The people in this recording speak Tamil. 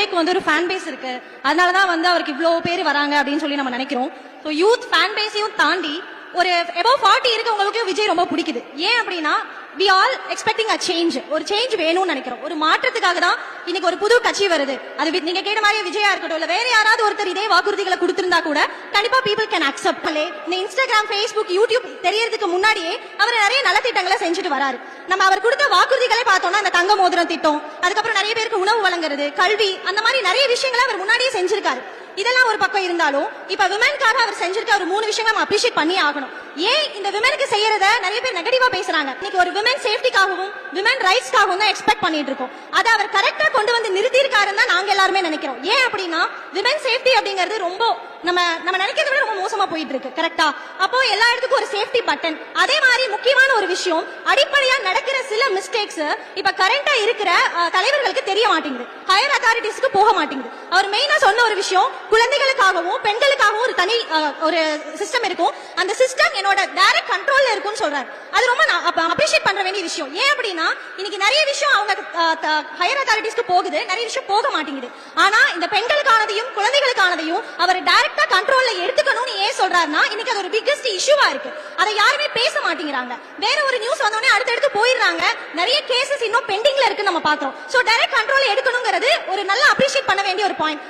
பேருக்கு வந்து ஒரு ஃபேன் பேஸ் இருக்கு, அதனாலதான் வந்து அவருக்கு இவ்வளவு பேர் வராங்க அப்படின்னு சொல்லி நம்ம நினைக்கிறோம். ஸோ யூத் ஃபேன் பேஸையும் தாண்டி ஒரு எபோவ் 40 இருக்கவங்களுக்கும் விஜய் ரொம்ப பிடிக்குது. ஏன் அப்படின்னா we all expecting a change. ஒரு சேஞ்ச் வேணும்னு நினைக்கிறோம். ஒரு மாற்றத்துக்காக தான் இன்னைக்கு ஒரு புது கட்சி வருது. அது நீங்க கேட்ட மாதிரி விஜயா இருக்கட்டும், இல்ல வேற யாராவது ஒருத்தர் இதே வாக்குறுதிகளை கொடுத்திருந்தா கூட கண்டிப்பா people can accept. இந்த இன்ஸ்டாகிராம், ஃபேஸ்புக், யூடியூப் தெரியறதுக்கு முன்னாடியே அவர் நிறைய நலத்திட்டங்களை செஞ்சுட்டு வராரு. நம்ம அவர் கொடுத்த வாக்குறுதிகளை பார்த்தோம்னா அந்த தங்க மோதிரம் திட்டம், அதுக்கப்புறம் நிறைய பேருக்கு உணவு வழங்குறது, கல்வி, அந்த மாதிரி நிறைய விஷயங்களை அவர் முன்னாடியே செஞ்சிருக்காரு. இதெல்லாம் ஒரு பக்கம் இருந்தாலும் இப்ப விமன்காக அவர் செஞ்சிருக்க ஒரு 3 விஷயங்கள் நம்ம அப்ரிஷியேட் பண்ணி ஆகணும். ஏன் இந்த விமனுக்கு செய்யறத நிறைய பேர் நெகட்டிவா பேசுறாங்க. இன்னைக்கு ஒரு விமன் சேஃப்டிக்காகவும் விமன் ரைட்ஸ்க்காகவும் தான் எக்ஸ்பெக்ட் பண்ணிட்டு இருக்கோம். அதை அவர் கரெக்டா கொண்டு வந்து நிறுத்தி இருக்காருன்னு தான் நாங்க எல்லாருமே நினைக்கிறோம். ஏன் அப்படின்னா விமன் சேஃப்டி அப்படிங்கிறது ரொம்ப நம்ம நினைக்கிறத விட ரொம்ப மோசமா போயிட்டு இருக்கு. கரெக்டா? அப்போ எல்லா இடத்துக்கும் ஒரு சேஃப்டி பட்டன். அதே மாதிரி முக்கியமான ஒரு விஷயம், அடிப்படையா நடக்கிற சில மிஸ்டேக்ஸ் இப்ப கரண்டா இருக்கிற தலைவர்களுக்கு தெரிய மாட்டேங்குது, ஹையர் அத்தாரிட்டிஸ்க்கு போக மாட்டேங்குது. அவர் மெயினா சொன்ன ஒரு விஷயம், குழந்தைகளுக்காகவும் பெண்களுக்காகவும் ஒரு தனி ஒரு சிஸ்டம் இருக்கும், அந்த சிஸ்டம் என்னோட டைரக்ட் கண்ட்ரோல்ல இருக்கும்னு சொல்றாரு. அது ரொம்ப அப்ரிஷியேட் பண்ற வேண்டிய விஷயம். ஏன் அப்படின்னா இன்னைக்கு நிறைய விஷயம் அவங்க ஹையர் அத்தாரிட்டிஸ்க்கு போகுது, நிறைய விஷயம் போக மாட்டேங்குது. ஆனா இந்த பெண்களுக்கானதையும் குழந்தைகளுக்கானதையும் அவர் டைரக்டா கண்ட்ரோல்ல எடுத்துக்கணும்னு ஏன் சொல்றாருன்னா இன்னைக்கு அது ஒரு பிக்கஸ்ட் இஷ்யூவா இருக்கு. அதை யாருமே பேச மாட்டேங்கிறாங்க. வேற ஒரு நியூஸ் வந்தோடனே அடுத்தடுத்து போயிடுறாங்க. நிறைய கேசஸ் இன்னும் பெண்டிங்ல இருக்கு நம்ம பாக்குறோம். சோ டைரக்ட் கண்ட்ரோல் எடுக்கணுங்கிறது ஒரு நல்ல அப்ரிஷியேட் பண்ண வேண்டிய ஒரு பாயிண்ட்.